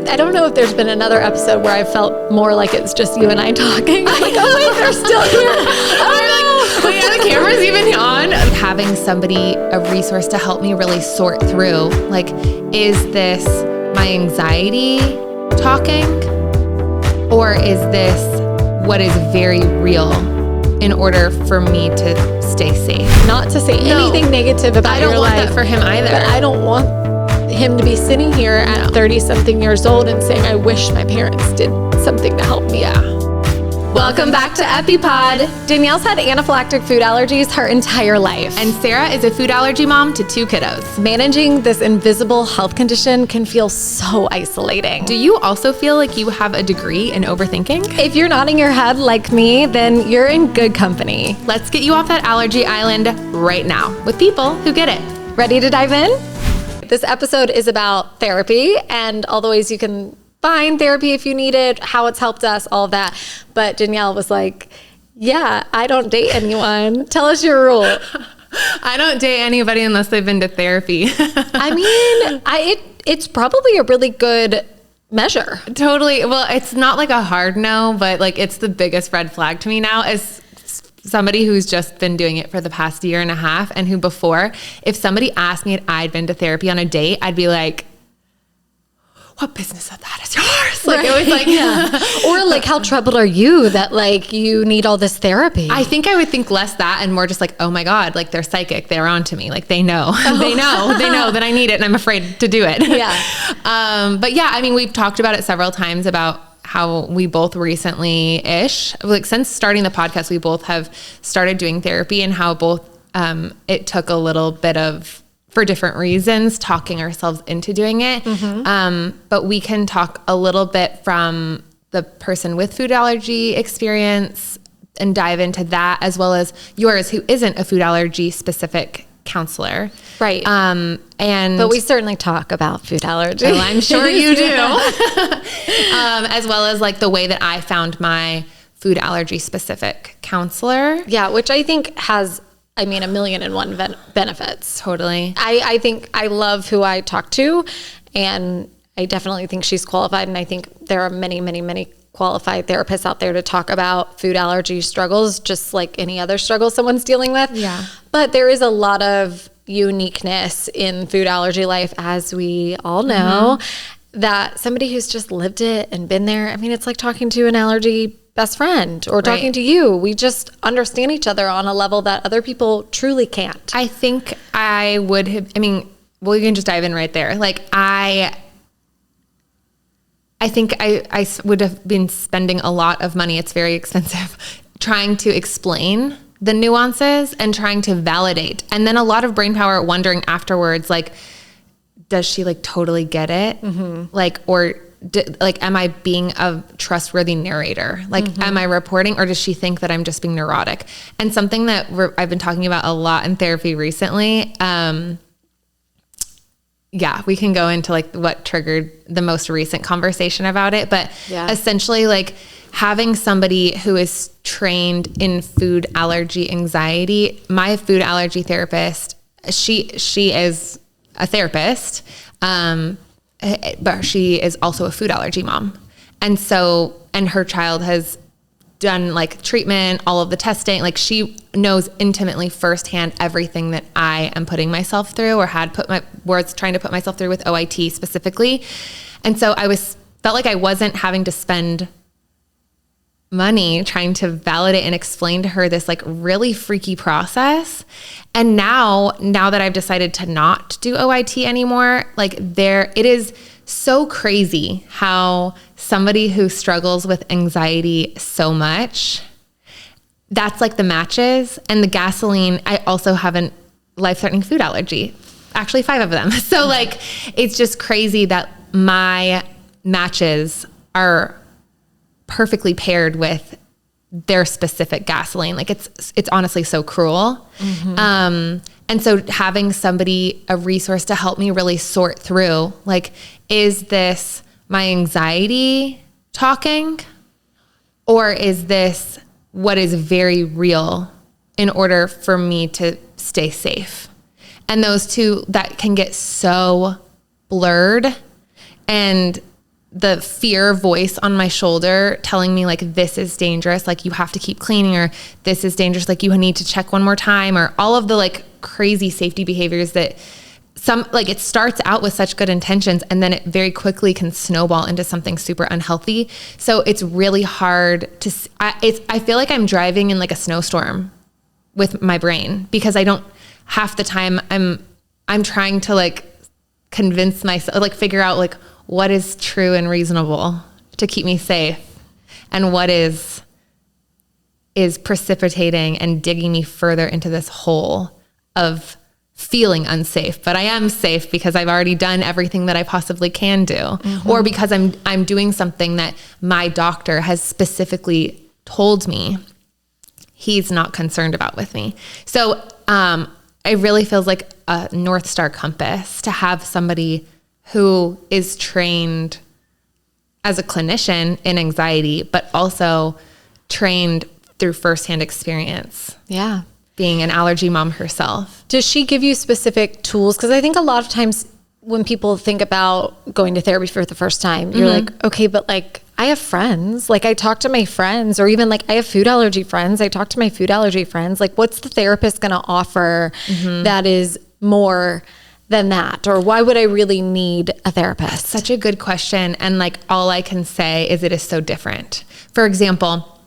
I don't know if there's been another episode where I felt more like it's just you and I talking. I'm like, oh wait, they're still here. Wait, are the cameras even on? Having somebody, a resource to help me really sort through, like, is this my anxiety talking? Or is this what is very real in order for me to stay safe? Not to say anything negative about your life. I don't want that for him either. But I don't want him to be sitting here at 30-something years old and saying, I wish my parents did something to help me. Yeah. Welcome back to EpiPod. Danielle's had anaphylactic food allergies her entire life. And Sarah is a food allergy mom to 2 kiddos. Managing this invisible health condition can feel so isolating. Do you also feel like you have a degree in overthinking? If you're nodding your head like me, then you're in good company. Let's get you off that allergy island right now with people who get it. Ready to dive in? This episode is about therapy and all the ways you can find therapy if you need it, how it's helped us, all of that. But Danielle was like, yeah, I don't date anyone. Tell us your rule. I don't date anybody unless they've been to therapy. I mean, it's probably a really good measure. Totally. Well, it's not like a hard no, but like it's the biggest red flag to me now as somebody who's just been doing it for the past year and a half, and who before, if somebody asked me if I'd been to therapy on a date, I'd be like, what business of that is yours? Like, it was like, yeah. Or like, how troubled are you that like you need all this therapy? I think I would think less that and more just like, oh my God, like they're psychic. They're on to me. Like they know, they know that I need it and I'm afraid to do it. Yeah. But yeah, I mean, we've talked about it several times about how we both recently-ish, like since starting the podcast, we both have started doing therapy, and how both, it took a little bit of, for different reasons, talking ourselves into doing it. Mm-hmm. But we can talk a little bit from the person with food allergy experience and dive into that, as well as yours, who isn't a food allergy specific counselor. Right. But we certainly talk about food allergy. Oh, I'm sure you do. As well as like the way that I found my food allergy specific counselor. Yeah. Which I think has, I mean, 1,000,001 benefits. Totally. I think I love who I talk to, and I definitely think she's qualified. And I think there are many, many, many qualified therapists out there to talk about food allergy struggles, just like any other struggle someone's dealing with. Yeah. But there is a lot of uniqueness in food allergy life, as we all know, that somebody who's just lived it and been there, I mean, it's like talking to an allergy best friend or talking to you. We just understand each other on a level that other people truly can't. I think I would have, I mean, well, you can just dive in right there. Like I think I would have been spending a lot of money, it's very expensive, trying to explain the nuances and trying to validate. And then a lot of brain power wondering afterwards, like, does she like totally get it? Mm-hmm. Like, or like, am I being a trustworthy narrator? Like, am I reporting, or does she think that I'm just being neurotic? And something that I've been talking about a lot in therapy recently, yeah, we can go into like what triggered the most recent conversation about it. But essentially, like having somebody who is trained in food allergy anxiety, my food allergy therapist, she is a therapist, but she is also a food allergy mom. And so, and her child has done like treatment, all of the testing, like she knows intimately firsthand everything that I am putting myself through, or was trying to put myself through with OIT specifically. And so felt like I wasn't having to spend money trying to validate and explain to her this like really freaky process. And now that I've decided to not do OIT anymore, like it is so crazy how somebody who struggles with anxiety so much, that's like the matches and the gasoline. I also have a life-threatening food allergy, actually 5 of them. So like, it's just crazy that my matches are perfectly paired with their specific gasoline. Like it's honestly so cruel. Mm-hmm. And so having somebody, a resource to help me really sort through, like, is this my anxiety talking, or is this what is very real in order for me to stay safe? And those two, that can get so blurred. And the fear voice on my shoulder telling me like, this is dangerous. Like you have to keep cleaning, or this is dangerous. Like you need to check one more time, or all of the like crazy safety behaviors that it starts out with such good intentions and then it very quickly can snowball into something super unhealthy. So it's really hard to, I feel like I'm driving in like a snowstorm with my brain, because I don't, half the time I'm trying to like convince myself, like figure out like what is true and reasonable to keep me safe, and what is precipitating and digging me further into this hole of feeling unsafe. But I am safe because I've already done everything that I possibly can do, or because I'm doing something that my doctor has specifically told me he's not concerned about with me. So it really feels like a North Star compass to have somebody who is trained as a clinician in anxiety, but also trained through firsthand experience. Yeah. Being an allergy mom herself. Does she give you specific tools? Because I think a lot of times when people think about going to therapy for the first time, you're like, okay, but like I have friends. Like I talk to my friends, or even like I have food allergy friends. I talk to my food allergy friends. Like what's the therapist going to offer that is more than that? Or why would I really need a therapist? Such a good question. And like all I can say is it is so different. For example,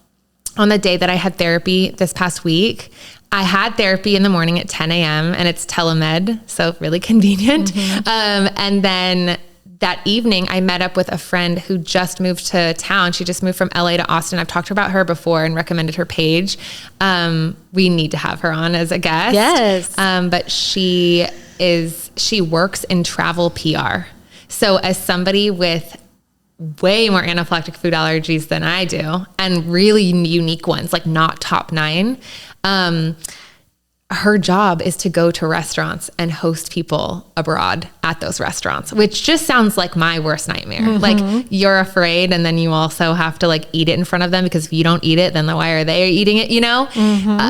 on the day that I had therapy this past week, I had therapy in the morning at 10 a.m. and it's telemed, so really convenient. And then that evening I met up with a friend who just moved to town. She just moved from LA to Austin. I've talked about her before and recommended her page. We need to have her on as a guest. Yes. But she works in travel PR. So as somebody with way more anaphylactic food allergies than I do, and really unique ones, like not top 9, her job is to go to restaurants and host people abroad at those restaurants, which just sounds like my worst nightmare. Like you're afraid, and then you also have to like eat it in front of them, because if you don't eat it, then why are they eating it? You know,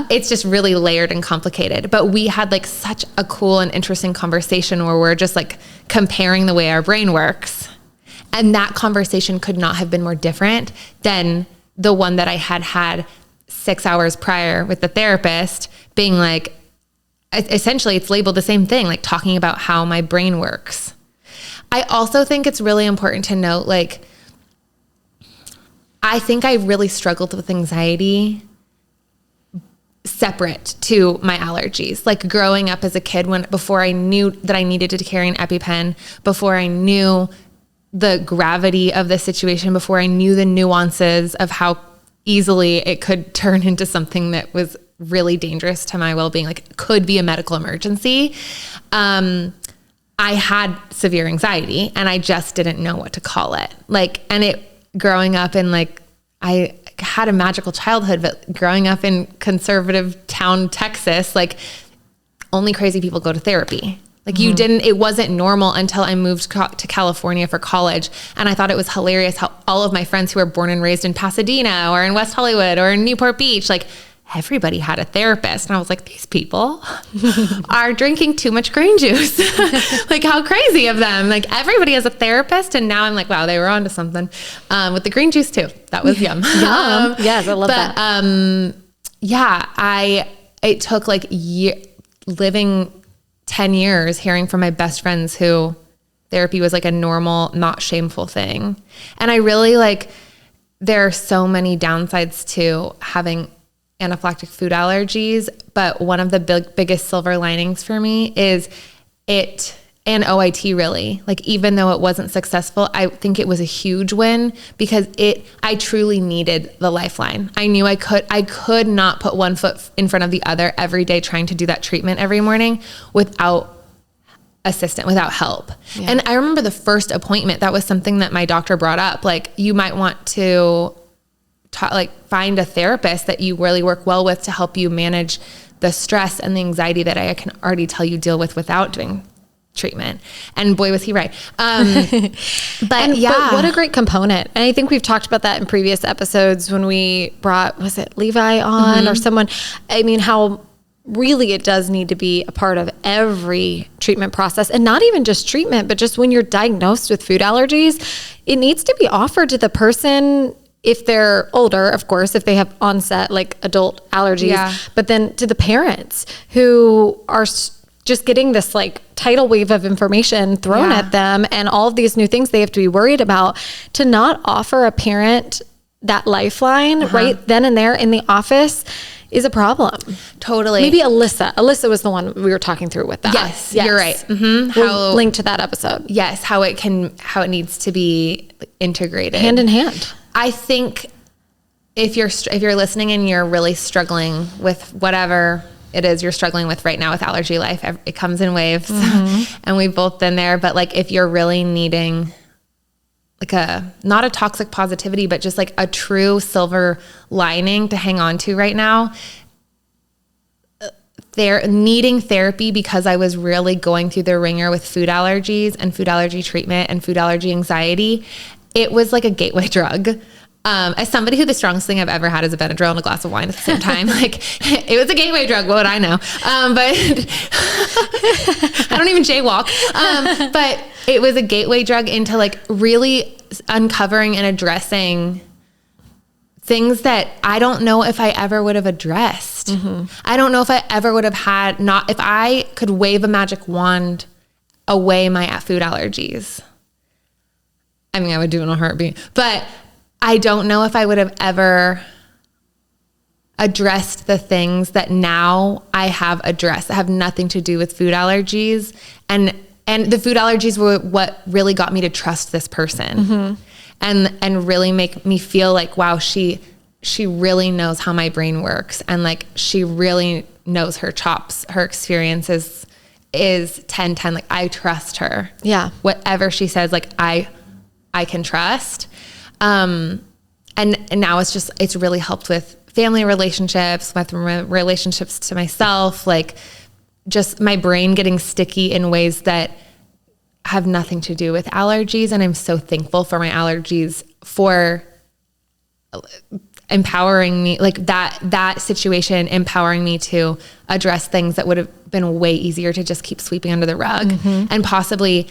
it's just really layered and complicated. But we had like such a cool and interesting conversation where we're just like comparing the way our brain works. And that conversation could not have been more different than the one that I had 6 hours prior with the therapist, being like, essentially it's labeled the same thing, like talking about how my brain works. I also think it's really important to note, like, I think I really struggled with anxiety separate to my allergies. Like growing up as a kid, before I knew that I needed to carry an EpiPen, before I knew the gravity of the situation, before I knew the nuances of how easily it could turn into something that was really dangerous to my well-being, like could be a medical emergency. I had severe anxiety and I just didn't know what to call it. Like, and it growing up in like, I had a magical childhood, but growing up in conservative town, Texas, like only crazy people go to therapy. Like it wasn't normal until I moved to California for college. And I thought it was hilarious how all of my friends who were born and raised in Pasadena or in West Hollywood or in Newport Beach, like everybody had a therapist. And I was like, these people are drinking too much green juice. Like how crazy of them. Like everybody has a therapist. And now I'm like, wow, they were onto something with the green juice too. That was yum. Yes, I love that. Yeah, it took like living 10 years hearing from my best friends who therapy was like a normal, not shameful thing. And I really like, there are so many downsides to having anaphylactic food allergies, but one of the biggest silver linings for me is it, and OIT really, like even though it wasn't successful, I think it was a huge win because I truly needed the lifeline. I knew I could not put one foot in front of the other every day trying to do that treatment every morning without without help. Yeah. And I remember the first appointment, that was something that my doctor brought up. Like you might want to find a therapist that you really work well with to help you manage the stress and the anxiety that I can already tell you deal with without doing treatment. And boy, was he right. But what a great component. And I think we've talked about that in previous episodes when we brought, was it Levi on or someone? I mean, how really it does need to be a part of every treatment process, and not even just treatment, but just when you're diagnosed with food allergies, it needs to be offered to the person if they're older, of course, if they have onset like adult allergies, but then to the parents who are just getting this like tidal wave of information thrown at them and all of these new things they have to be worried about, to not offer a parent that lifeline right then and there in the office is a problem. Totally. Maybe Alyssa was the one we were talking through with that. Yes. You're right. Mm-hmm. We'll link to that episode. Yes. How it needs to be integrated hand in hand. I think if you're listening and you're really struggling with whatever it is you're struggling with right now with allergy life, it comes in waves and we've both been there. But like, if you're really needing like not a toxic positivity, but just like a true silver lining to hang on to right now, they're needing therapy because I was really going through the ringer with food allergies and food allergy treatment and food allergy anxiety. It was like a gateway drug. As somebody who the strongest thing I've ever had is a Benadryl and a glass of wine at the same time, like it was a gateway drug. What would I know? But I don't even jaywalk. But it was a gateway drug into like really uncovering and addressing things that I don't know if I ever would have addressed. I don't know if I ever would have had, if I could wave a magic wand away my food allergies. I mean, I would do it in a heartbeat, but I don't know if I would have ever addressed the things that now I have addressed that have nothing to do with food allergies. And the food allergies were what really got me to trust this person and really make me feel like, wow, she really knows how my brain works. And like, she really knows her chops, her experiences is 10/10. Like, I trust her. Yeah. Whatever she says, like I can trust. And now it's really helped with family relationships, with relationships to myself, like just my brain getting sticky in ways that have nothing to do with allergies. And I'm so thankful for my allergies for empowering me, like that situation, empowering me to address things that would have been way easier to just keep sweeping under the rug and possibly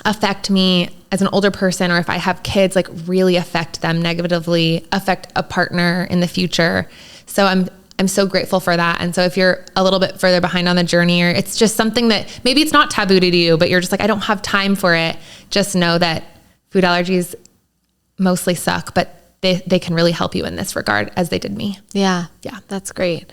affect me as an older person, or if I have kids, like really affect them negatively, affect a partner in the future. So I'm so grateful for that. And so if you're a little bit further behind on the journey, or it's just something that maybe it's not taboo to you, but you're just like, I don't have time for it. Just know that food allergies mostly suck, but they can really help you in this regard, as they did me. Yeah. That's great.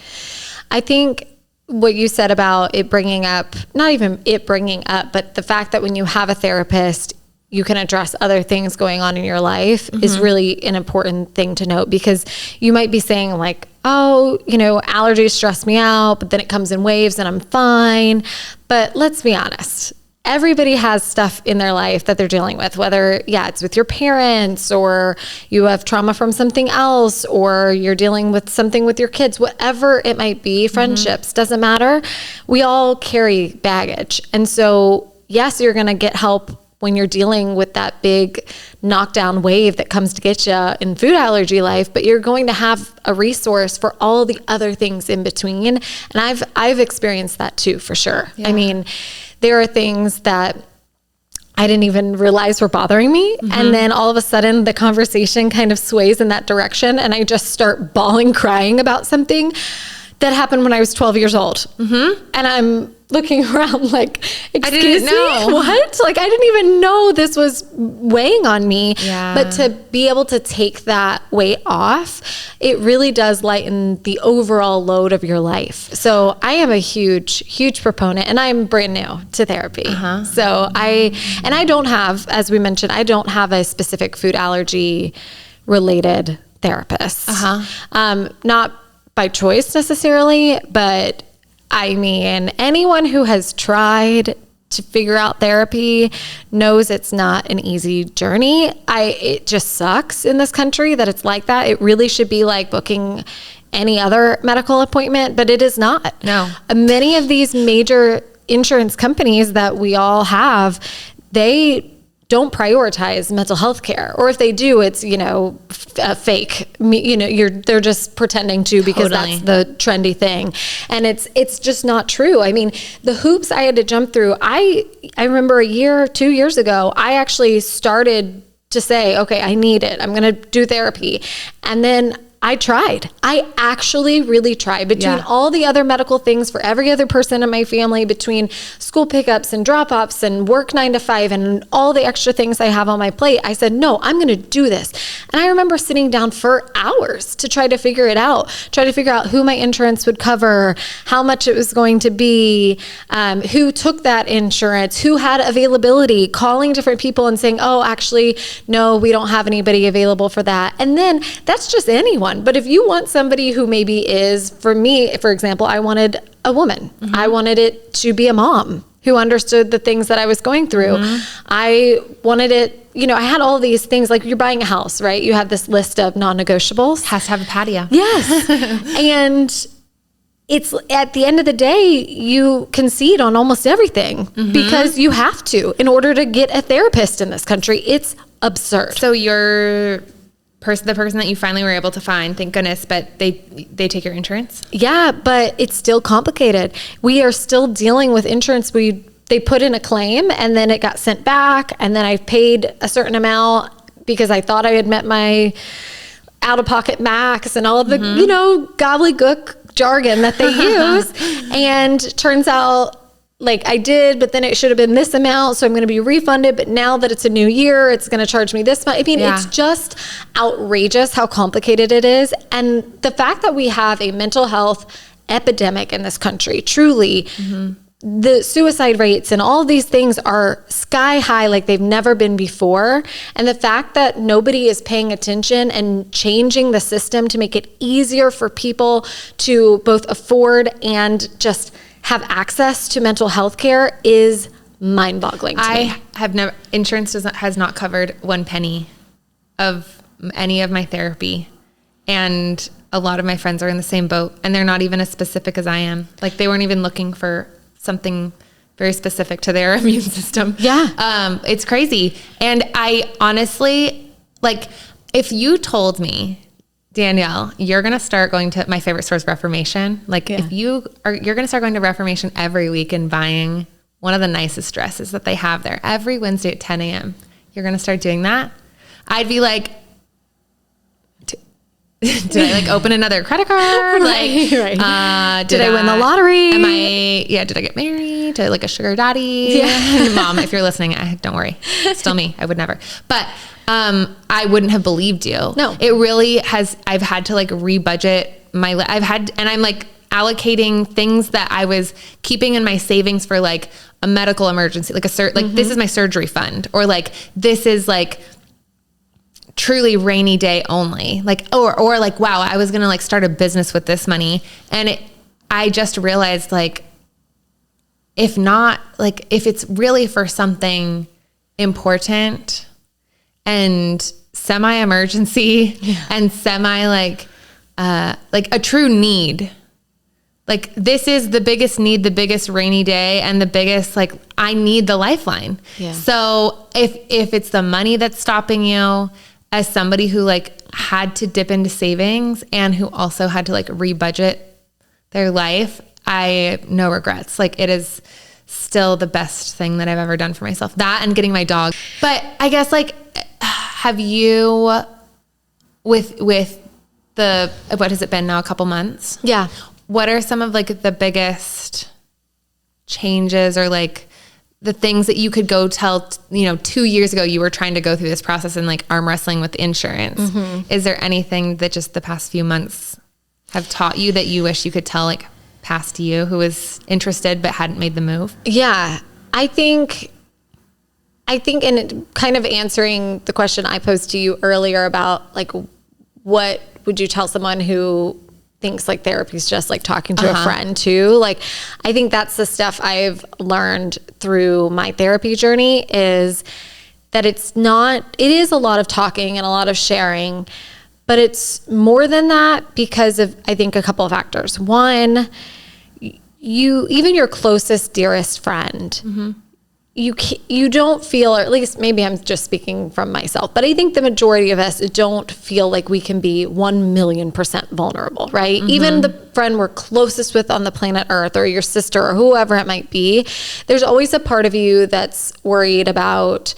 I think what you said about it bringing up, not even it bringing up, but the fact that when you have a therapist, you can address other things going on in your life is really an important thing to note, because you might be saying like, oh, allergies stress me out, but then it comes in waves and I'm fine. But let's be honest. Everybody has stuff in their life that they're dealing with, whether, it's with your parents, or you have trauma from something else, or you're dealing with something with your kids, whatever it might be, friendships, doesn't matter. We all carry baggage. And so, yes, you're going to get help when you're dealing with that big knockdown wave that comes to get you in food allergy life, but you're going to have a resource for all the other things in between. And I've experienced that too, for sure. Yeah. I mean, there are things that I didn't even realize were bothering me. And then all of a sudden the conversation kind of sways in that direction, and I just start bawling, crying about something that happened when I was 12 years old. And I'm looking around like, excuse me, what? Like, I didn't even know this was weighing on me. Yeah. But to be able to take that weight off, it really does lighten the overall load of your life. So I am a huge, huge proponent, and I'm brand new to therapy. So I don't have, as we mentioned, I don't have a specific food allergy related therapist. Not by choice necessarily, but I mean, anyone who has tried to figure out therapy knows it's not an easy journey. It just sucks in this country that it's like that. It really should be like booking any other medical appointment, but it is not. No. Many of these major insurance companies that we all have, they don't prioritize mental health care, or if they do, it's, a fake they're just pretending to because that's the trendy thing. And it's just not true. I mean, the hoops I had to jump through, I remember 2 years ago, I actually started to say, okay, I need it. I'm going to do therapy. And then I tried. I actually really tried between all the other medical things for every other person in my family, between school pickups and drop-offs and work 9 to 5 and all the extra things I have on my plate. I said, no, I'm going to do this. And I remember sitting down for hours to try to figure it out, try to figure out who my insurance would cover, how much it was going to be, who took that insurance, who had availability, calling different people and saying, oh, actually, no, we don't have anybody available for that. And then that's just anyone. But if you want somebody who maybe is, for me, for example, I wanted a woman. Mm-hmm. I wanted it to be a mom who understood the things that I was going through. Mm-hmm. I wanted it, I had all these things, like you're buying a house, right? You have this list of non-negotiables. Has to have a patio. Yes. And it's at the end of the day, you concede on almost everything because you have to in order to get a therapist in this country. It's absurd. So the person that you finally were able to find, thank goodness, but they take your insurance? Yeah, but it's still complicated. We are still dealing with insurance. They put in a claim and then it got sent back, and then I paid a certain amount because I thought I had met my out-of-pocket max and all of the, gobbledygook jargon that they use. And turns out, like, I did, but then it should have been this amount, so I'm going to be refunded. But now that it's a new year, it's going to charge me this much. I mean, It's just outrageous how complicated it is. And the fact that we have a mental health epidemic in this country, truly, the suicide rates and all of these things are sky high like they've never been before. And the fact that nobody is paying attention and changing the system to make it easier for people to both afford and just have access to mental health care is mind-boggling to me. Insurance has not covered one penny of any of my therapy. And a lot of my friends are in the same boat, and they're not even as specific as I am. Like, they weren't even looking for something very specific to their immune system. Yeah. It's crazy. And I honestly, if you told me, Danielle, you're going to start going to my favorite source, Reformation. If you're going to start going to Reformation every week and buying one of the nicest dresses that they have there every Wednesday at 10 a.m. You're going to start doing that. I'd be like, did I open another credit card? Right. Did I win the lottery? Did I get married to a sugar daddy? Yeah. Mom, if you're listening, don't worry. Still me. I would never. But I wouldn't have believed you. No. It really has. I've had to rebudget and I'm allocating things that I was keeping in my savings for a medical emergency, this is my surgery fund, or this is truly rainy day only. Or wow, I was going to start a business with this money. And I just realized if not, if it's really for something important and semi-emergency and a true need, this is the biggest need, the biggest rainy day, and the biggest, I need the lifeline. Yeah. So if it's the money that's stopping you, as somebody who had to dip into savings and who also had to rebudget their life, no regrets. It is still the best thing that I've ever done for myself. That and getting my dog. But I guess have you with the, what has it been now, a couple months? Yeah. What are some of the biggest changes or the things that you could go tell, 2 years ago you were trying to go through this process and arm wrestling with insurance. Mm-hmm. Is there anything that just the past few months have taught you that you wish you could tell past you who was interested but hadn't made the move? Yeah. I think in kind of answering the question I posed to you earlier about what would you tell someone who thinks therapy is just talking to a friend too. I think that's the stuff I've learned through my therapy journey, is that it is a lot of talking and a lot of sharing, but it's more than that because of, I think, a couple of factors. One, even your closest, dearest friend, you don't feel, or at least maybe I'm just speaking from myself, but I think the majority of us don't feel like we can be 1,000,000% vulnerable, right? Even the friend we're closest with on the planet Earth, or your sister, or whoever it might be, there's always a part of you that's worried about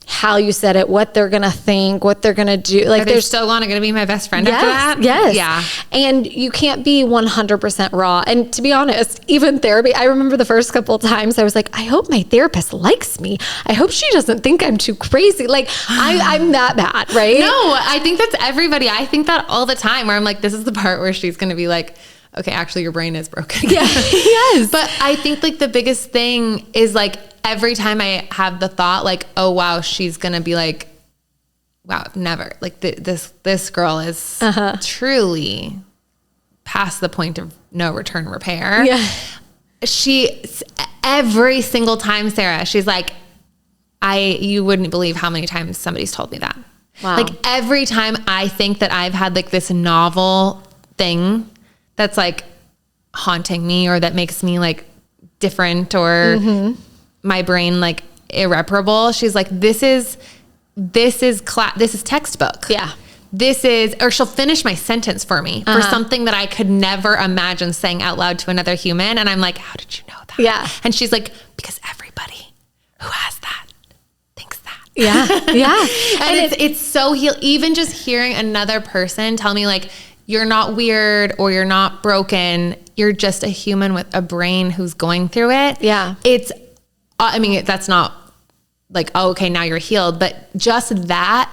how you said it, what they're going to think, what they're going to do. Like, they're still going to be my best friend after that? Yes. Yeah. And you can't be 100% raw. And to be honest, even therapy, I remember the first couple of times I was like, I hope my therapist likes me. I hope she doesn't think I'm too crazy. Like, I'm that bad, right? No, I think that's everybody. I think that all the time, where I'm like, this is the part where she's going to be like, okay, actually your brain is broken. Yeah. Yes. But I think like the biggest thing is like, every time I have the thought like, oh wow, she's going to be like, wow, never, like this girl is truly past the point of no return repair. Yeah. Every single time, Sarah, she's like, you wouldn't believe how many times somebody's told me that. Wow. Like every time I think that I've had like this novel thing that's like haunting me, or that makes me like different, or my brain like irreparable, she's like, this is textbook. Yeah. Or she'll finish my sentence for me for something that I could never imagine saying out loud to another human. And I'm like, how did you know that? Yeah. And she's like, because everybody who has that thinks that. Yeah. Yeah. And it's so even just hearing another person tell me like, you're not weird or you're not broken, you're just a human with a brain who's going through it. Yeah. That's not like, oh, okay, now you're healed. But just that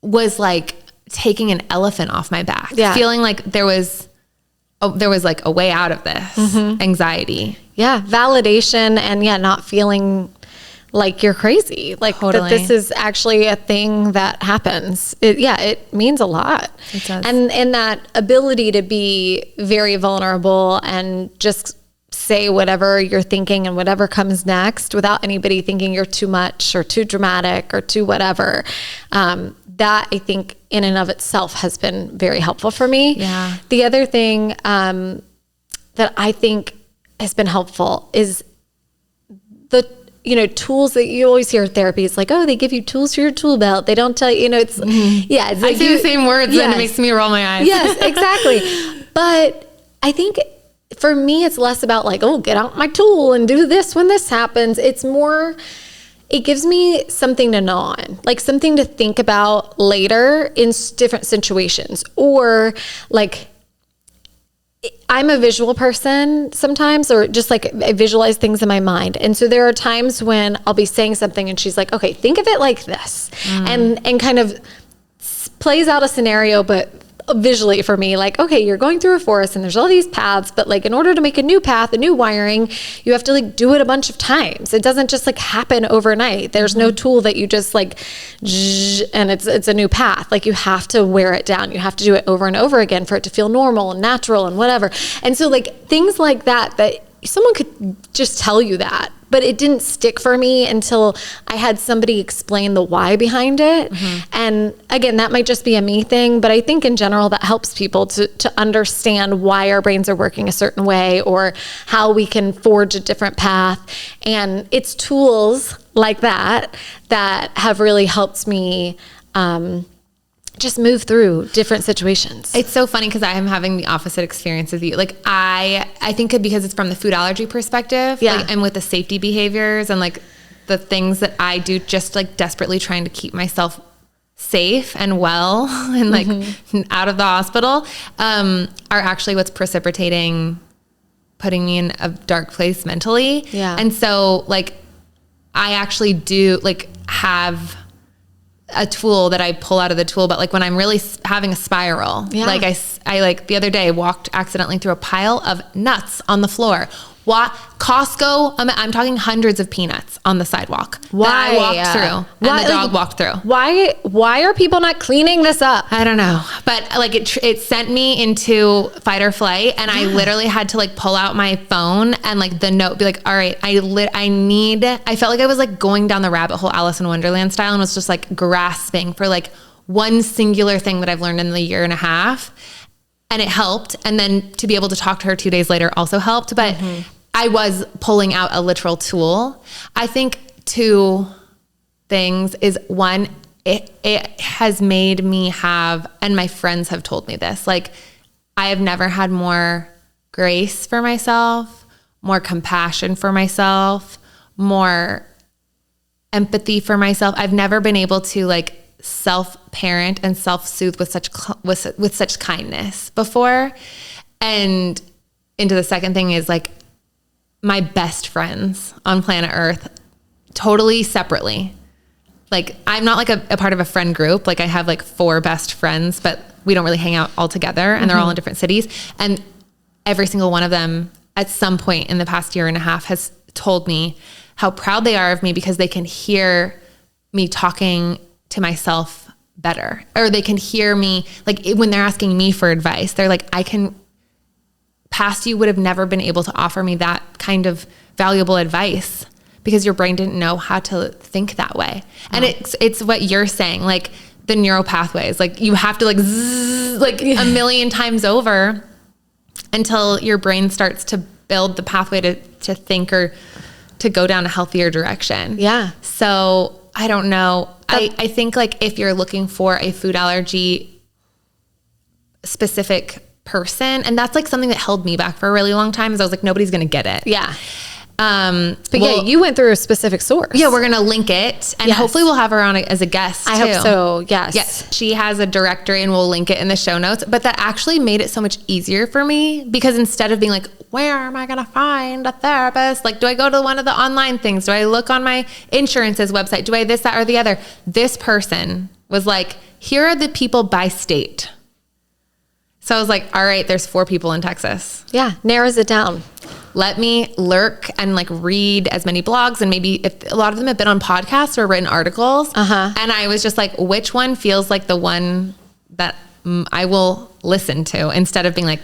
was like taking an elephant off my back. Yeah. Feeling like there was like a way out of this anxiety. Yeah. Validation, and not feeling like you're crazy. Like Totally. that this is actually a thing that happens. It means a lot. It does. And that ability to be very vulnerable and just say whatever you're thinking and whatever comes next without anybody thinking you're too much or too dramatic or too whatever. That I think in and of itself has been very helpful for me. Yeah. The other thing that I think has been helpful is the tools that you always hear in therapy. It's like, oh, they give you tools for your tool belt. They don't tell you, it's, it's like I say the same words and it makes me roll my eyes. Yes, exactly. But I think for me, it's less about like, oh, get out my tool and do this when this happens. It's more, it gives me something to gnaw on, like something to think about later in different situations. Or like, I'm a visual person sometimes, or just like I visualize things in my mind. And so there are times when I'll be saying something and she's like, okay, think of it like this, and kind of plays out a scenario, but visually for me, like, okay, you're going through a forest and there's all these paths, but like in order to make a new path, a new wiring, you have to like do it a bunch of times. It doesn't just like happen overnight. There's no tool that you just like, and it's a new path. Like you have to wear it down. You have to do it over and over again for it to feel normal and natural and whatever. And so like things like that someone could just tell you that, but it didn't stick for me until I had somebody explain the why behind it. And again, that might just be a me thing, but I think in general that helps people to understand why our brains are working a certain way, or how we can forge a different path. And it's tools like that have really helped me just move through different situations. It's so funny because I am having the opposite experience as you. Like I think because it's from the food allergy perspective, and with the safety behaviors and like the things that I do, just like desperately trying to keep myself safe and well and like out of the hospital, are actually what's putting me in a dark place mentally. Yeah. And so like, I actually do like have a tool that I pull out of the tool, but like when I'm really having a spiral, like I like the other day walked accidentally through a pile of nuts on the floor. Costco, I'm talking hundreds of peanuts on the sidewalk. Why? That I walked through and the dog walked through. Why are people not cleaning this up? I don't know, but like it sent me into fight or flight, and I literally had to like pull out my phone and like the note, be like, all right, I felt like I was like going down the rabbit hole Alice in Wonderland style, and was just like grasping for like one singular thing that I've learned in the year and a half. And it helped. And then to be able to talk to her 2 days later also helped. But I was pulling out a literal tool. I think two things is one, it has made me have, and my friends have told me this, like I have never had more grace for myself, more compassion for myself, more empathy for myself. I've never been able to like self-parent and self-soothe with such kindness before. And into the second thing is like my best friends on planet Earth, totally separately. Like I'm not like a part of a friend group. Like I have like 4 best friends, but we don't really hang out all together, and they're all in different cities. And every single one of them at some point in the past year and a half has told me how proud they are of me because they can hear me talking to myself better, or they can hear me like when they're asking me for advice, they're like, past you would have never been able to offer me that kind of valuable advice because your brain didn't know how to think that way. And it's what you're saying, like the neural pathways, like you have to like zzz, like a million times over until your brain starts to build the pathway to think or to go down a healthier direction. Yeah. So I don't know. I think like if you're looking for a food allergy specific person, and that's like something that held me back for a really long time, is I was like, nobody's going to get it. Yeah. But yeah, you went through a specific source. Yeah, we're going to link it, and hopefully we'll have her on as a guest too. I hope so. Yes. Yes. She has a directory and we'll link it in the show notes, but that actually made it so much easier for me because instead of being like, where am I going to find a therapist? Like, do I go to one of the online things? Do I look on my insurance's website? Do I this, that, or the other? This person was like, here are the people by state. So I was like, all right, there's 4 people in Texas. Yeah. Narrows it down. Let me lurk and like read as many blogs, and maybe if a lot of them have been on podcasts or written articles. And I was just like, which one feels like the one that I will listen to, instead of being like,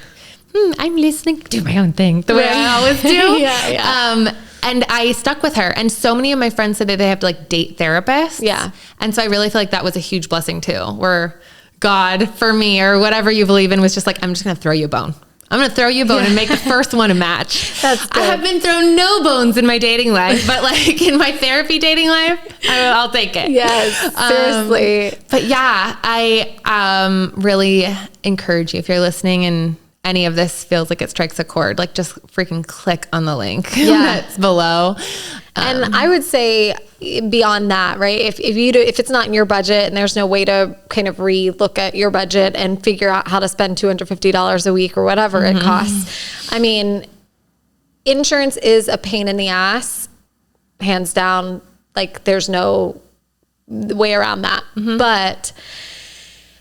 I'm listening to my own thing the way I always do. And I stuck with her. And so many of my friends said that they have to like date therapists. Yeah. And so I really feel like that was a huge blessing too, where God for me, or whatever you believe in, was just like, I'm just going to throw you a bone. I'm going to throw you a bone and make the first one a match. That's good. I have been thrown no bones in my dating life, but like in my therapy dating life, I'll take it. Yes, seriously. But yeah, I really encourage you, if you're listening and any of this feels like it strikes a chord, like just freaking click on the link that's below. And I would say beyond that, right? If it's not in your budget and there's no way to kind of re-look at your budget and figure out how to spend $250 a week or whatever it costs. I mean, insurance is a pain in the ass, hands down. Like there's no way around that. But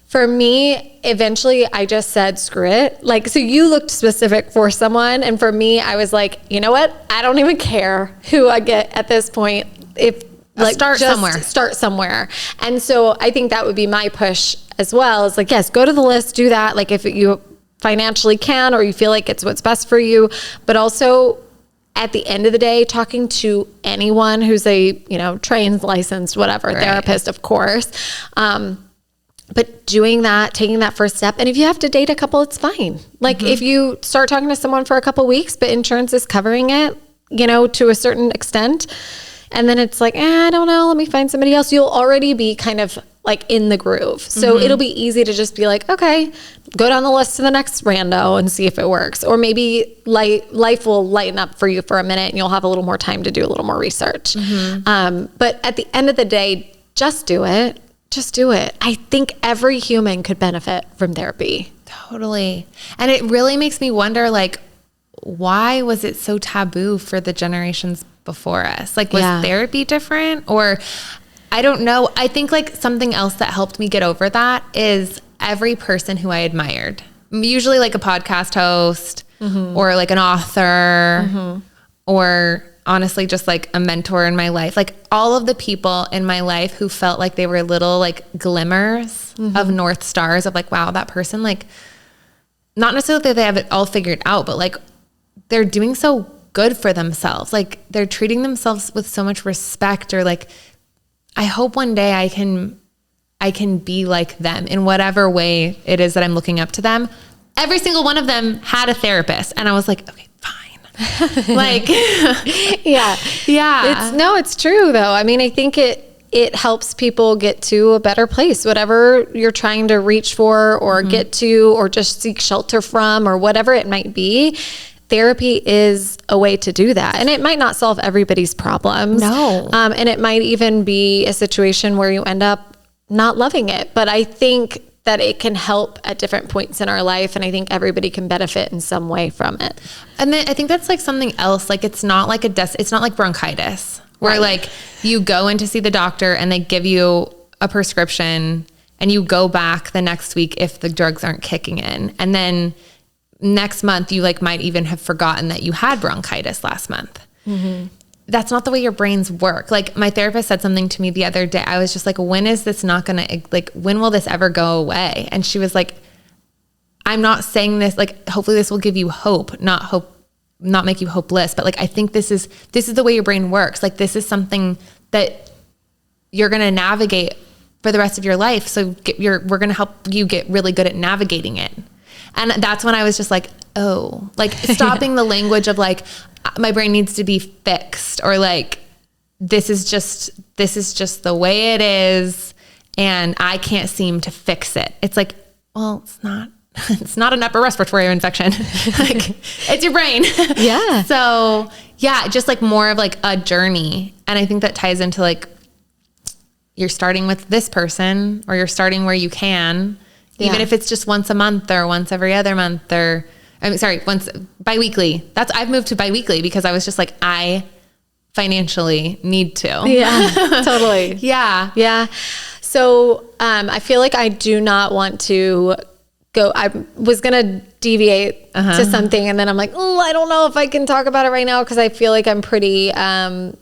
for me, eventually I just said, screw it. Like, so you looked specific for someone. And for me, I was like, you know what? I don't even care who I get at this point. If like start somewhere. And so I think that would be my push as well. Is like, yes, go to the list, do that. Like if you financially can, or you feel like it's what's best for you, but also at the end of the day, talking to anyone who's a, trained, licensed, whatever, therapist, of course. But doing that, taking that first step. And if you have to date a couple, it's fine. Like if you start talking to someone for a couple weeks, but insurance is covering it, to a certain extent. And then it's like, I don't know, let me find somebody else. You'll already be kind of like in the groove. So it'll be easy to just be like, okay, go down the list to the next rando and see if it works. Or maybe life will lighten up for you for a minute and you'll have a little more time to do a little more research. But at the end of the day, just do it. Just do it. I think every human could benefit from therapy. Totally. And it really makes me wonder, like, why was it so taboo for the generations before us? Like, was therapy different? Or I don't know. I think like something else that helped me get over that is every person who I admired, usually like a podcast host or like an author or honestly just like a mentor in my life, like all of the people in my life who felt like they were little like glimmers of North Stars of like, wow, that person, like not necessarily that they have it all figured out, but like they're doing so good for themselves. Like they're treating themselves with so much respect, or like, I hope one day I can be like them in whatever way it is that I'm looking up to them. Every single one of them had a therapist. And I was like, okay, fine. Like, yeah. It's true though. I mean, I think it helps people get to a better place, whatever you're trying to reach for or get to, or just seek shelter from, or whatever it might be. Therapy is a way to do that. And it might not solve everybody's problems. No. And it might even be a situation where you end up not loving it. But I think that it can help at different points in our life. And I think everybody can benefit in some way from it. And then I think that's like something else. Like, it's not like it's not like bronchitis where like you go in to see the doctor and they give you a prescription and you go back the next week if the drugs aren't kicking in. And then next month you like might even have forgotten that you had bronchitis last month. That's not the way your brains work. Like, my therapist said something to me the other day. I was just like, when is this not going to, like, when will this ever go away? And she was like, I'm not saying this, like, hopefully this will give you hope, not make you hopeless. But like, I think this is the way your brain works. Like, this is something that you're going to navigate for the rest of your life. So we're going to help you get really good at navigating it. And that's when I was just like, oh, like stopping the language of like, my brain needs to be fixed, or like, this is just the way it is. And I can't seem to fix it. It's like, well, it's not an upper respiratory infection. Like, it's your brain. Yeah. So yeah, just like more of like a journey. And I think that ties into like, you're starting with this person, or you're starting where you can, even if it's just once a month or once every other month, or once biweekly. I've moved to biweekly because I was just like, I financially need to. Yeah, totally. Yeah. Yeah. So, I feel like I do not want to go, I was going to deviate to something. And then I'm like, I don't know if I can talk about it right now, because I feel like I'm pretty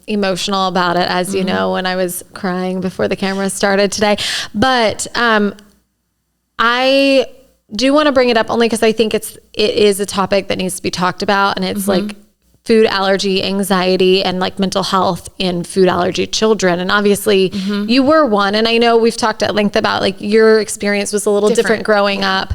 emotional about it, as you know, when I was crying before the camera started today. But I do want to bring it up only because I think it is a topic that needs to be talked about. And it's like food allergy, anxiety, and like mental health in food allergy children. And obviously you were one, and I know we've talked at length about like your experience was a little different growing up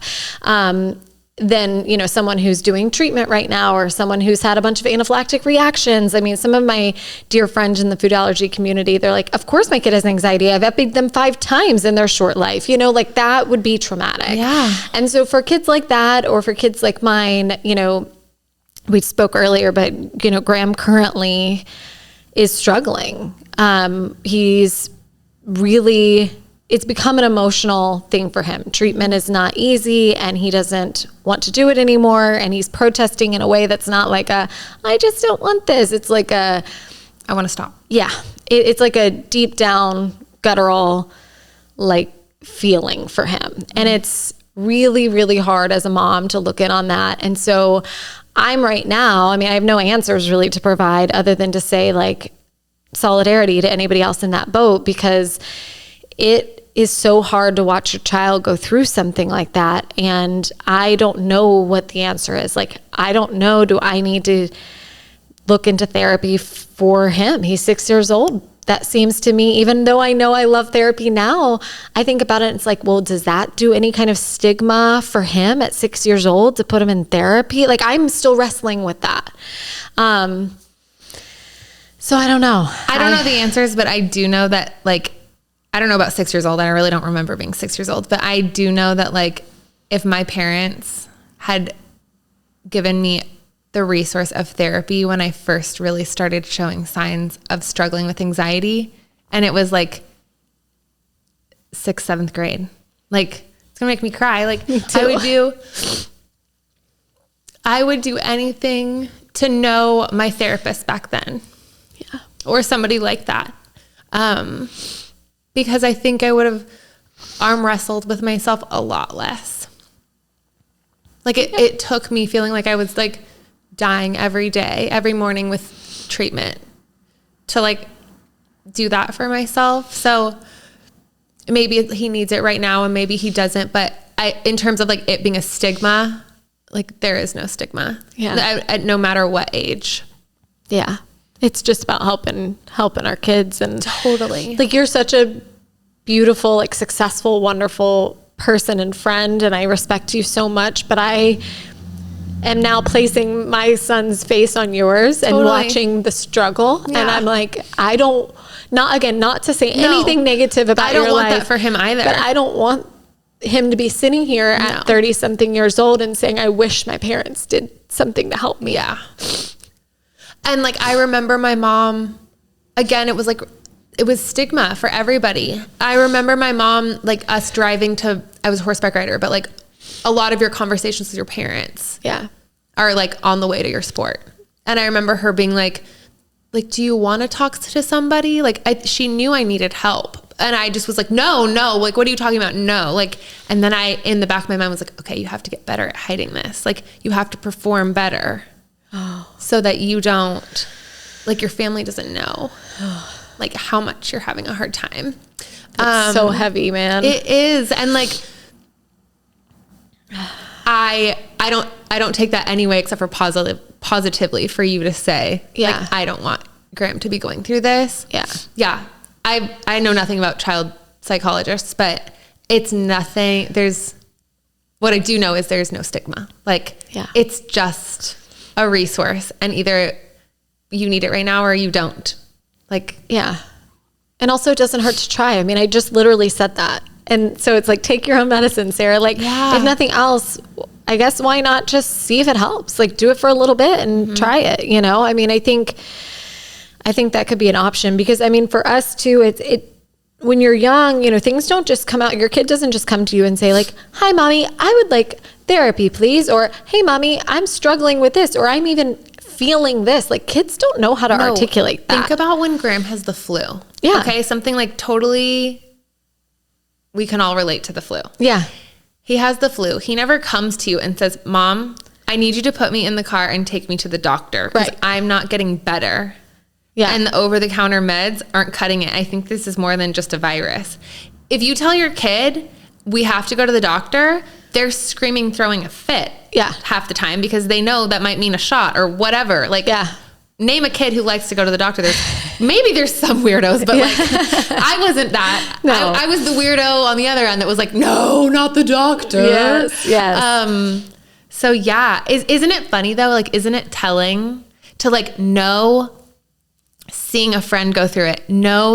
than, you know, someone who's doing treatment right now, or someone who's had a bunch of anaphylactic reactions. I mean, some of my dear friends in the food allergy community, they're like, of course my kid has anxiety. I've epied them 5 times in their short life, you know, like that would be traumatic. Yeah. And so for kids like that, or for kids like mine, you know, we spoke earlier, but you know, Graham currently is struggling. It's become an emotional thing for him. Treatment is not easy, and he doesn't want to do it anymore. And he's protesting in a way that's not like I just don't want this. It's like I want to stop. Yeah. It's like a deep down guttural, like feeling for him. And it's really, really hard as a mom to look in on that. And so I'm right now, I mean, I have no answers really to provide other than to say like solidarity to anybody else in that boat, because it is so hard to watch your child go through something like that. And I don't know what the answer is. Like, I don't know, do I need to look into therapy for him? He's 6 years old. That seems to me, even though I know I love therapy now, I think about it and it's like, well, does that do any kind of stigma for him at 6 years old to put him in therapy? Like, I'm still wrestling with that. So I don't know. I don't know the answers, but I do know that, like, I don't know about 6 years old. I really don't remember being 6 years old, but I do know that, like, if my parents had given me the resource of therapy when I first really started showing signs of struggling with anxiety, and it was like 6th, 7th grade, like, it's gonna make me cry. Like, I would do anything to know my therapist back then. Yeah. Or somebody like that. Because I think I would have arm wrestled with myself a lot less. Like, it took me feeling like I was like dying every day, every morning with treatment to like do that for myself. So maybe he needs it right now and maybe he doesn't, but in terms of like it being a stigma, like, there is no stigma. Yeah. At no matter what age. Yeah. It's just about helping our kids. And totally, like, you're such a beautiful, like, successful, wonderful person and friend, and I respect you so much, but am now placing my son's face on yours and watching the struggle. Yeah. And I'm like, not to say anything negative about your life. I don't want that for him either. But I don't want him to be sitting here at 30 something years old and saying, I wish my parents did something to help me. Yeah. And like, I remember my mom, again, it was stigma for everybody. I remember my mom, like us driving I was a horseback rider, but like a lot of your conversations with your parents are like on the way to your sport. And I remember her being like, do you want to talk to somebody? Like she knew I needed help. And I just was like, no, like, what are you talking about? No. Like, and then in the back of my mind was like, okay, you have to get better at hiding this. Like you have to perform better so that you don't, like your family doesn't know like how much you're having a hard time. It's so heavy, man. It is. And like, I don't take that anyway, except for positively for you to say, like, I don't want Graham to be going through this. Yeah. Yeah. I know nothing about child psychologists, but it's nothing. What I do know is there's no stigma. Like, it's just a resource, and either you need it right now or you don't. Like, and also it doesn't hurt to try. I mean, I just literally said that. And so it's like, take your own medicine, Sarah. Like if nothing else, I guess why not just see if it helps? Like do it for a little bit and try it, you know? I mean, I think that could be an option because I mean, for us too, when you're young, you know, things don't just come out. Your kid doesn't just come to you and say like, hi mommy, I would like therapy, please. Or, hey mommy, I'm struggling with this, or I'm even feeling this. Like kids don't know how to articulate that. Think about when Graham has the flu. Yeah. Okay. Something like totally, we can all relate to the flu. Yeah. He has the flu. He never comes to you and says, Mom, I need you to put me in the car and take me to the doctor because I'm not getting better. Yeah. And the over-the-counter meds aren't cutting it. I think this is more than just a virus. If you tell your kid, we have to go to the doctor, they're screaming, throwing a fit half the time because they know that might mean a shot or whatever. Like, name a kid who likes to go to the doctor. Maybe there's some weirdos, but like I wasn't that. No. I was the weirdo on the other end that was like, no, not the doctor. Yes. So yeah, isn't it funny though? Like, isn't it telling to like know seeing a friend go through it,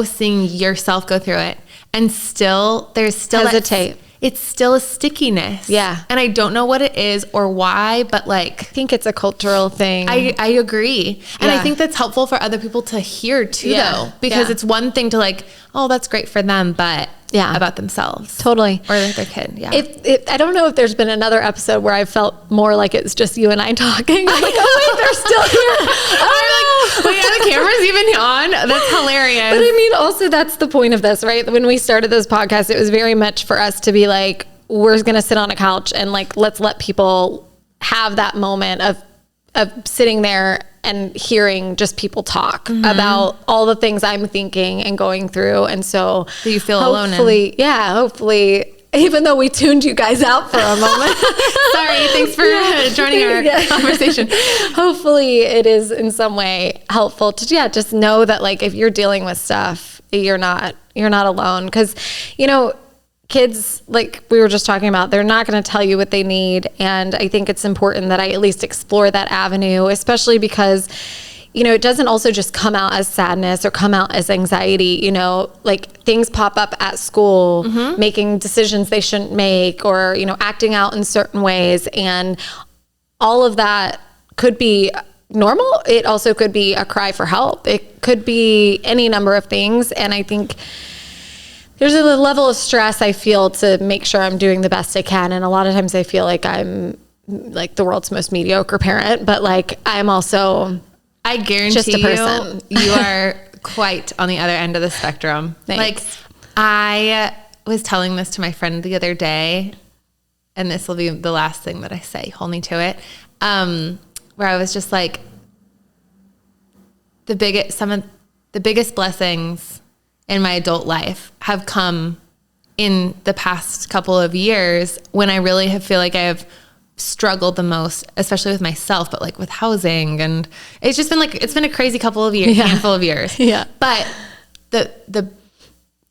seeing yourself go through it, and there's still hesitate. It's still a stickiness. Yeah. And I don't know what it is or why, but like, I think it's a cultural thing. I agree. And I think that's helpful for other people to hear too, though, because it's one thing to like, oh, that's great for them, but about themselves. Totally. Or their kid. Yeah. I don't know if there's been another episode where I felt more like it's just you and I talking. I'm like, oh wait, they're still here. Wait, are the cameras even on? That's hilarious. But I mean, also that's the point of this, right? When we started this podcast, it was very much for us to be like, we're going to sit on a couch and like, let's let people have that moment of sitting there and hearing just people talk about all the things I'm thinking and going through. And so you feel alone in. Hopefully, even though we tuned you guys out for a moment. Sorry, thanks for joining our conversation. Hopefully it is in some way helpful to just know that like if you're dealing with stuff, you're not alone. Because, you know, kids, like we were just talking about, they're not going to tell you what they need. And I think it's important that I at least explore that avenue, especially because, you know, it doesn't also just come out as sadness or come out as anxiety, you know, like things pop up at school, making decisions they shouldn't make, or, you know, acting out in certain ways. And all of that could be normal. It also could be a cry for help. It could be any number of things. And I think there's a level of stress I feel to make sure I'm doing the best I can. And a lot of times I feel like I'm like the world's most mediocre parent, but like I'm also I guarantee just a person. You are quite on the other end of the spectrum. Thanks. Like I was telling this to my friend the other day, and this will be the last thing that I say, hold me to it. Where I was just like, some of the biggest blessings in my adult life have come in the past couple of years when I really feel like I have struggled the most, especially with myself, but like with housing. And it's just been like, it's been a crazy couple of years, handful of years. Yeah. But the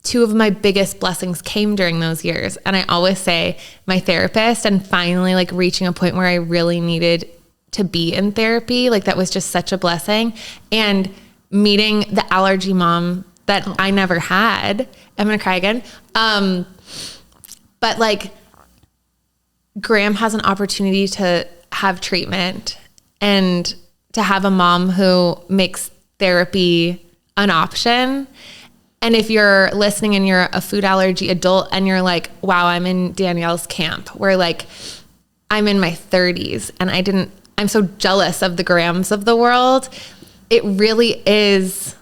two of my biggest blessings came during those years. And I always say my therapist and finally like reaching a point where I really needed to be in therapy. Like that was just such a blessing. And meeting the allergy mom that I never had. I'm going to cry again. But like Graham has an opportunity to have treatment and to have a mom who makes therapy an option. And if you're listening and you're a food allergy adult and you're like, wow, I'm in Danielle's camp where like I'm in my 30s and I'm so jealous of the Grahams of the world. It really is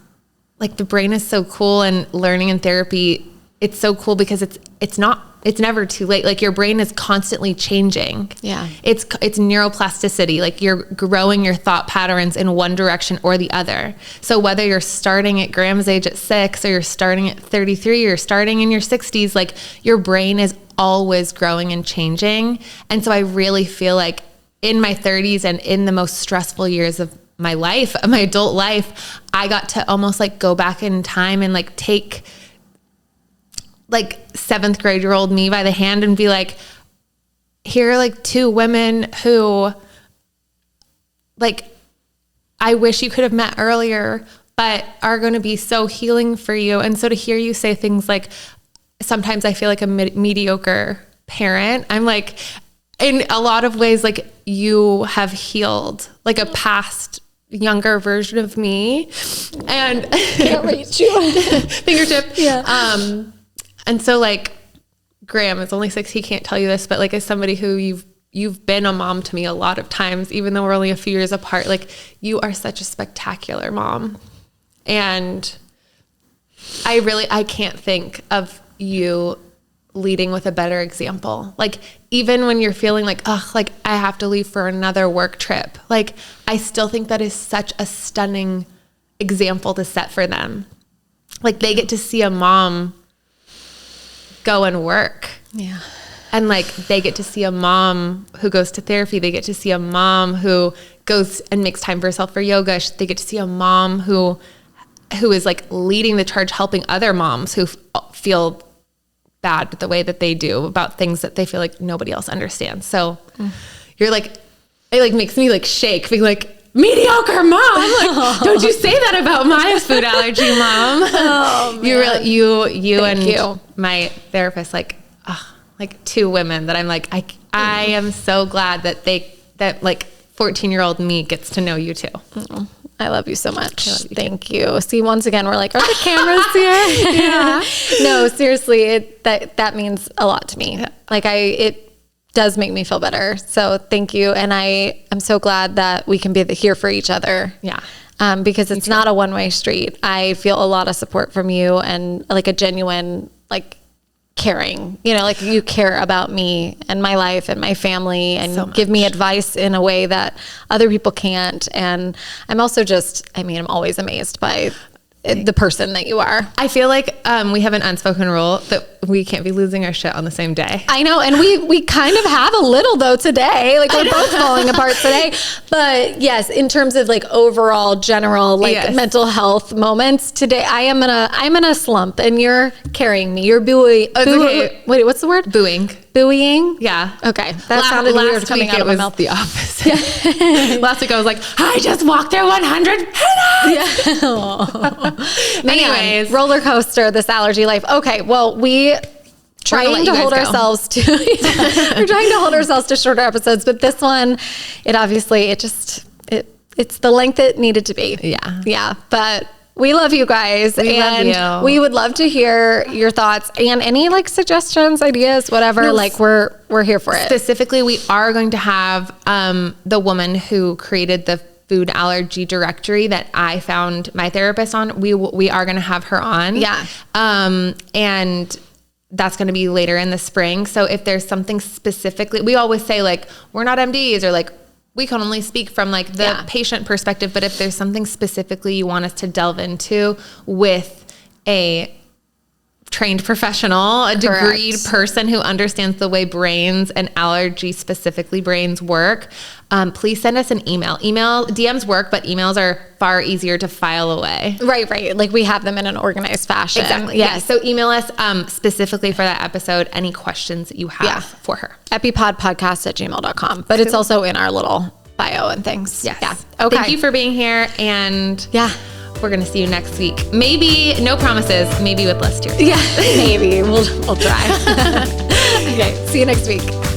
like the brain is so cool, and learning in therapy, it's so cool because it's never too late. Like your brain is constantly changing. Yeah. It's neuroplasticity. Like you're growing your thought patterns in one direction or the other. So whether you're starting at Graham's age at 6 or you're starting at 33 or you're starting in your 60s, like your brain is always growing and changing. And so I really feel like in my 30s and in the most stressful years of my life, my adult life, I got to almost like go back in time and like take like 7th grade year old me by the hand and be like, here are like 2 women who like, I wish you could have met earlier, but are going to be so healing for you. And so to hear you say things like, sometimes I feel like a mediocre parent. I'm like, in a lot of ways, like you have healed like a past younger version of me, and can't reach you. Fingertip. Yeah. And so like Graham is only 6. He can't tell you this, but like as somebody who you've been a mom to me a lot of times, even though we're only a few years apart, like you are such a spectacular mom. And I can't think of you leading with a better example. Like even when you're feeling like, oh, like I have to leave for another work trip, like I still think that is such a stunning example to set for them. Like they get to see a mom go and work. Yeah. And like they get to see a mom who goes to therapy. They get to see a mom who goes and makes time for herself for yoga. They get to see a mom who is like leading the charge, helping other moms who feel bad the way that they do about things that they feel like nobody else understands. So you're like, it like makes me like shake, being like, mediocre mom. Like, don't you say that about my food allergy mom. Oh, man. You and my therapist, like 2 women that I'm like, I am so glad that like 14-year-old me gets to know you too. Oh, I love you so much. Thank you. See, once again, we're like, are the cameras here? Yeah. No, seriously, that means a lot to me. Yeah. Like it does make me feel better. So thank you. And I am so glad that we can be here for each other. Yeah. Because it's not a one-way street. I feel a lot of support from you and like a genuine, like caring, like you care about me and my life and my family and so give me advice in a way that other people can't. And I'm also I'm always amazed by the person that you are. I feel like we have an unspoken rule that we can't be losing our shit on the same day. I know. And we kind of have a little though today, like we're both falling apart today. But yes, in terms of like overall general like mental health moments today, I'm in a slump and you're carrying me. You're buoying. Okay. Wait, what's the word? Buoying? Yeah. Okay. That sounded weird coming out of my mouth. The opposite. Yeah. Last week I was like, I just walked through 100 yeah. Anyways, roller coaster, this allergy life. Okay. Well, we're trying to hold ourselves to shorter episodes, but this one, it's the length it needed to be. Yeah. Yeah. But we love you guys. We would love to hear your thoughts and any like suggestions, ideas, whatever. We're here for it. Specifically, we are going to have the woman who created the food allergy directory that I found my therapist on. We are going to have her on. Yeah. And that's going to be later in the spring. So if there's something specifically, we always say like, we're not MDs or like, we can only speak from like the patient perspective, but if there's something specifically you want us to delve into with a trained professional, a degreed person who understands the way brains and allergy specifically brains work, please send us an email. DMs work, but emails are far easier to file away. Right. Like we have them in an organized fashion. Exactly. Yes. So email us specifically for that episode, any questions that you have for her. EpiPodpodcast@gmail.com. But it's also in our little bio and things. Yes. Yeah. Okay. Thank you for being here. And we're going to see you next week. Maybe, no promises, maybe with less tears. Yeah, maybe. We'll try. Okay. See you next week.